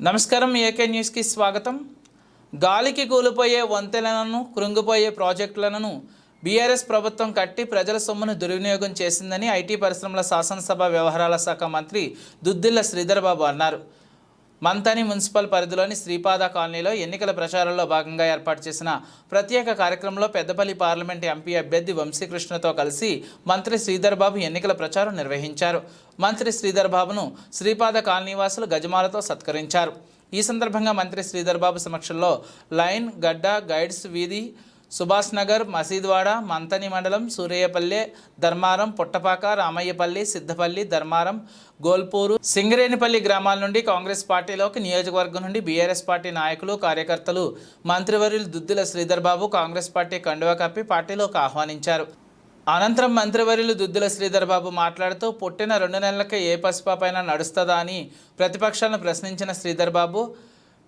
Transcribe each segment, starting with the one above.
నమస్కారం AK news కి స్వాగతం. గాలికి కూలిపోయే వంతెనలను కృంగిపోయే ప్రాజెక్టులను బీఆర్ఎస్ ప్రభుత్వం కట్టి ప్రజల సొమ్మును దుర్వినియోగం చేసిందని ఐటీ పరిశ్రమల శాసనసభ వ్యవహారాల శాఖ మంత్రి దుద్దిల్ల శ్రీధర్ బాబు అన్నారు. మంతని మున్సిపల్ పరిధిలోని శ్రీపాద కాలనీలో ఎన్నికల ప్రచారంలో భాగంగా ఏర్పాటు చేసిన ప్రత్యేక కార్యక్రమంలో పెద్దపల్లి పార్లమెంట్ ఎంపీ అభ్యర్థి వంశీకృష్ణతో కలిసి మంత్రి శ్రీధర్ బాబు ఎన్నికల ప్రచారం నిర్వహించారు. మంత్రి శ్రీధర్ బాబును శ్రీపాద కాలనీవాసులు గజమాలతో సత్కరించారు. ఈ సందర్భంగా మంత్రి శ్రీధర్ బాబు సమక్షంలో లైన్, గడ్డ, గైడ్స్ వీధి, సుభాష్ నగర్, మసీద్వాడ, మంతని మండలం, సూర్యపల్లె, ధర్మారం, పుట్టపాక, రామయ్యపల్లి, సిద్ధపల్లి, ధర్మారం, గోల్పూరు, సింగరేణిపల్లి గ్రామాల నుండి కాంగ్రెస్ పార్టీలోకి నియోజకవర్గం నుండి బీఆర్ఎస్ పార్టీ నాయకులు, కార్యకర్తలు మంత్రివర్యులు దుద్దిల శ్రీధర్ బాబు కాంగ్రెస్ పార్టీ కండువా కప్పి పార్టీలోకి ఆహ్వానించారు. అనంతరం మంత్రివర్యులు దుద్దిల శ్రీధర్ బాబు మాట్లాడుతూ పుట్టిన 2 నెలలకే ఏ పసిపాపైనా నడుస్తుందా అని ప్రతిపక్షాలను ప్రశ్నించిన శ్రీధర్ బాబు,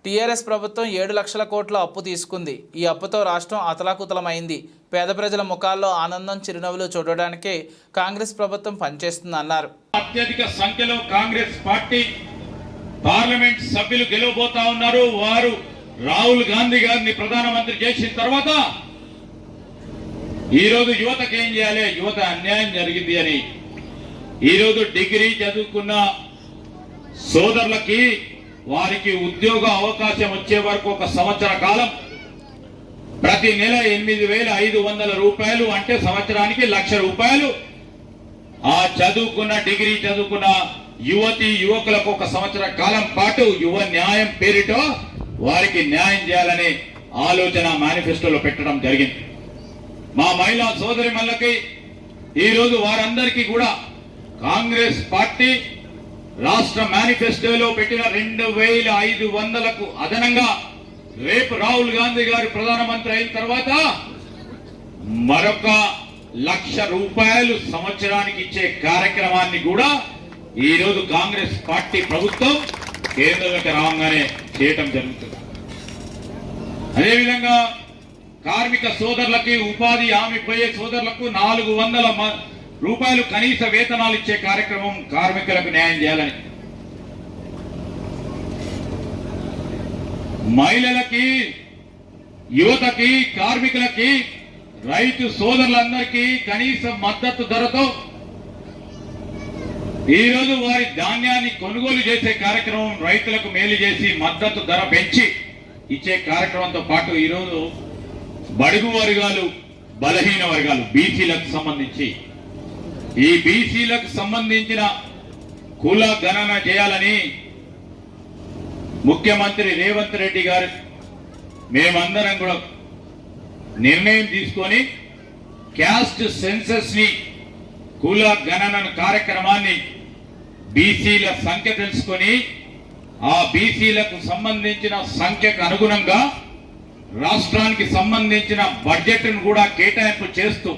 టీఆర్ఎస్ ప్రభుత్వం 7 లక్షల కోట్ల అప్పు తీసుకుంది. ఈ అప్పుతో రాష్ట్రం అతలాకుతలమైంది. పేద ప్రజల ముఖాల్లో ఆనందం, చిరునవ్వులు చూడడానికే కాంగ్రెస్ ప్రభుత్వం పనిచేస్తుందన్నారు. అత్యధిక సంఖ్యలో కాంగ్రెస్ పార్టీ పార్లమెంట్ సభ్యులు గెలవబోతా ఉన్నారు. వారు రాహుల్ గాంధీ గారిని ప్రధానమంత్రి చేసిన తర్వాత ఈ రోజు యువతకు ఏం చేయాలి, యువత అన్యాయం జరిగింది అని ఈ రోజు డిగ్రీ చదువుకున్న సోదరులకి వారికి ఉద్యోగ అవకాశం వచ్చే వరకు 1 సంవత్సర కాలం ప్రతి నెల 8,500 రూపాయలు అంటే సంవత్సరానికి 1,00,000 రూపాయలు ఆ చదువుకున్న డిగ్రీ చదువుకున్న యువతి యువకులకు 1 సంవత్సర కాలం పాటు యువ న్యాయం పేరిట వారికి న్యాయం చేయాలనే ఆలోచన మేనిఫెస్టోలో పెట్టడం జరిగింది. మా మహిళా సోదరి మళ్ళకి ఈరోజు వారందరికీ కూడా కాంగ్రెస్ పార్టీ రాష్ట్ర మేనిఫెస్టోలో పెట్టిన 2,500కు అదనంగా రేపు రాహుల్ గాంధీ గారు ప్రధానమంత్రి అయిన తర్వాత మరొక 1,00,000 రూపాయలు సంవత్సరానికి ఇచ్చే కార్యక్రమాన్ని కూడా ఈ రోజు కాంగ్రెస్ పార్టీ ప్రభుత్వం కేంద్రంలోకి రాగానే చేయటం జరుగుతుంది. అదేవిధంగా కార్మిక సోదరులకి, ఉపాధి హామీ పోయే సోదరులకు 400 రూపాయలు కనీస వేతనాలు ఇచ్చే కార్యక్రమం కార్మికులకు న్యాయం చేయాలని, మహిళలకి, యువతకి, కార్మికులకి, రైతు సోదరులందరికీ కనీస మద్దతు ధరతో ఈరోజు వారి ధాన్యాన్ని కొనుగోలు చేసే కార్యక్రమం, రైతులకు మేలు చేసి మద్దతు ధర పెంచి ఇచ్చే కార్యక్రమంతో పాటు ఈరోజు బడుగు వర్గాలు, బలహీన వర్గాలు, బీసీలకు సంబంధించి ఈ బీసీలకు సంబంధించిన కుల గణన చేయాలని ముఖ్యమంత్రి రేవంత్ రెడ్డి గారు మేమందరం కూడా నిర్ణయం తీసుకొని క్యాస్ట్ సెన్సస్ ని, కుల గణన కార్యక్రమాన్ని బీసీల సంఖ్య తెలుసుకొని ఆ బీసీలకు సంబంధించిన సంఖ్యకు అనుగుణంగా రాష్ట్రానికి సంబంధించిన బడ్జెట్ ను కూడా కేటాయింపు చేస్తూ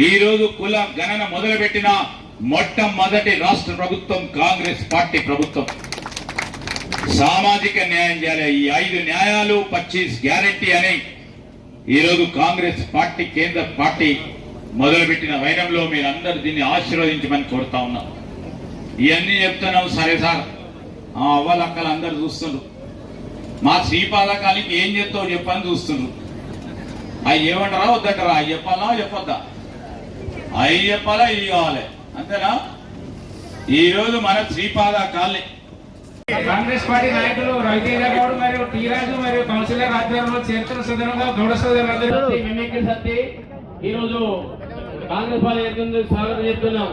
ఈ రోజు కుల గణన మొదలుపెట్టిన మొట్టమొదటి రాష్ట్ర ప్రభుత్వం కాంగ్రెస్ పార్టీ ప్రభుత్వం. సామాజిక న్యాయం చేయాలి. ఈ 5 న్యాయాలు 25 గ్యారెంటీ అని ఈరోజు కాంగ్రెస్ పార్టీ కేంద్ర పార్టీ మొదలుపెట్టిన వైనంలో మీరందరూ దీన్ని ఆశీర్వదించమని కోరుతా ఉన్నాం. ఇవన్నీ చెప్తున్నాం సరే సార్, అవ్వలక్కలు అందరు చూస్తుండ్రు, మా శ్రీపాదకానికి ఏం చెప్తావు చెప్పని చూస్తుండ్రు. అవి ఏమంటారా వద్దంటారా, అవి చెప్పాలా చెప్పొద్దా, అవి చెప్పాలా ఇవి కావాలి అంతేనా. ఈ రోజు మన శ్రీపాద కాలనీ కాంగ్రెస్ పార్టీ నాయకులు రవితేజ గౌడ్ మరియు టీ రాజు మరియు కౌన్సిలర్ ఆధ్వర్యంలో చేస్తున్న సదనంగా గౌడ సోదరులందరూ ఈ రోజు కాంగ్రెస్ పార్టీ స్వాగతం చెప్తున్నాం.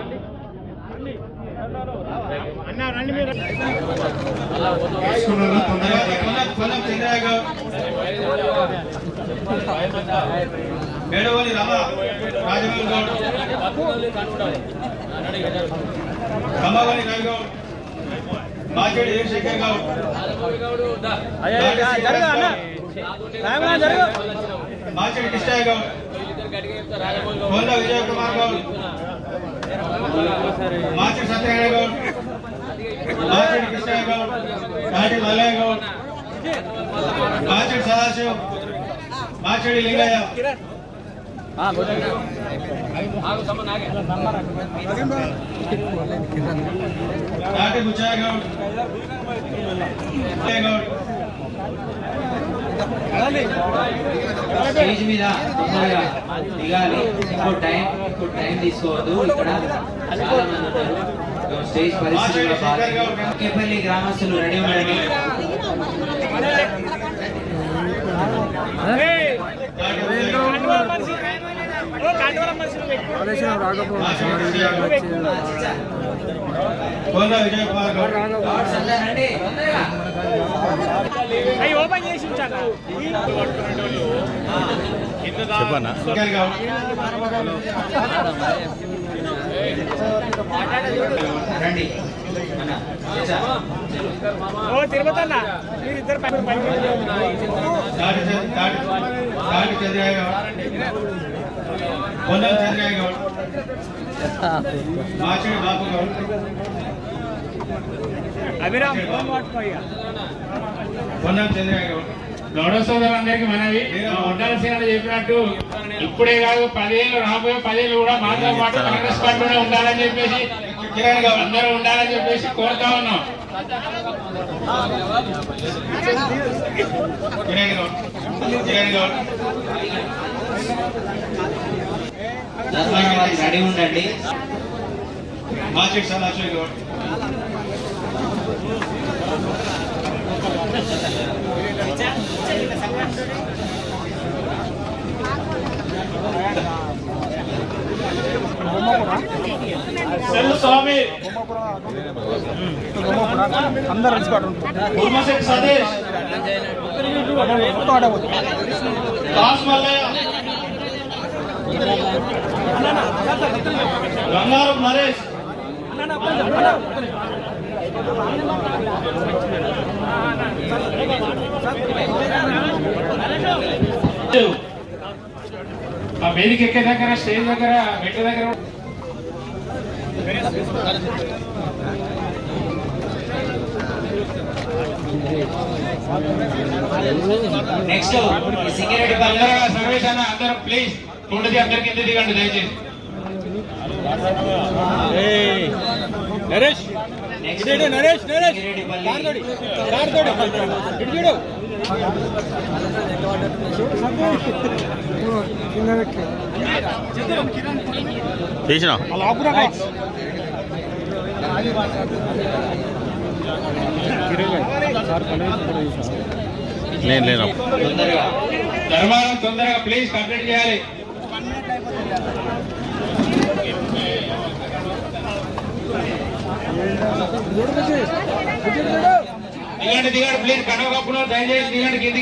మేడవల్లి రామ, రాజమౌళి గౌడ్, కమ్మవల్లి రవి గౌడ్, మాచేడి శేఖర్ గౌడ్, మాచేడి కృష్ణయ్య గౌడ్, కోల్లా విజయ్ కుమార్ గౌడ్, మాచేడి సత్యనారాయణ గౌడ్, మాచేడి కృష్ణయ్య గౌడ్, నాటి మల్లయ్య గౌడ్, మాచేడి సదాశివ్, మాచేడి లింగయ్య, నాటి బుచ్చయ్య గౌడ్ స్టేజ్ మీద తొందరగా దిగాలి. ఎక్కువ టైం తీసుకోవద్దు. ఇక్కడ చాలా మంది ఉన్నారు. స్టేజ్ పరిస్థితుల్లో బాగా గ్రామస్తులు రెడీ ఉండండి. విజయ్ కుమార్ గౌడ్ చెప్పనా రండి తాటి చంద్రయ్య గౌడ్ పొన్నం చంద్రయ్య గౌడ్ మాచిడి బాబు గౌడ్ పొన్నం చంద్రయ్య గౌడ్ గౌడ సోదరులందరికీ మనవి ఉండాల్సిన చెప్పినట్టు ఇప్పుడే కాదు 10 ఏళ్ళు రాబోయే 10 ఏళ్ళు కూడా మాతో పాటు కాంగ్రెస్ పార్టీలోనే ఉండాలని చెప్పేసి కిరణ్ గౌడ్ అందరూ ఉండాలని చెప్పేసి కోరుతా ఉన్నాం. కిరణ్ గౌడ్ రెడీ ఉండండి. మాచిడి సదాశివ గౌడ్ స్వామి కుర్మశెట్టి సతీష్ దాస్ మల్లయ్య గంగారం నరేష్ ఆ వేదిక ఎక్కే దగ్గర స్టేజ్ దగ్గర మెట్ల దగ్గర నెక్స్ట్ సింగిరెడ్డి తొందరగా సర్వేష్ అన్న అందరూ ప్లీజ్ కుండది అందరి కింద దిగండి దయచేసి. తీసిన నేను లేను ధర్మారం తొందరగా ప్లీజ్ కంప్లీట్ చేయాలి. దిగండి ప్లీజ్ కడవ కప్పులో దయచేసి దిగండి కిందికి.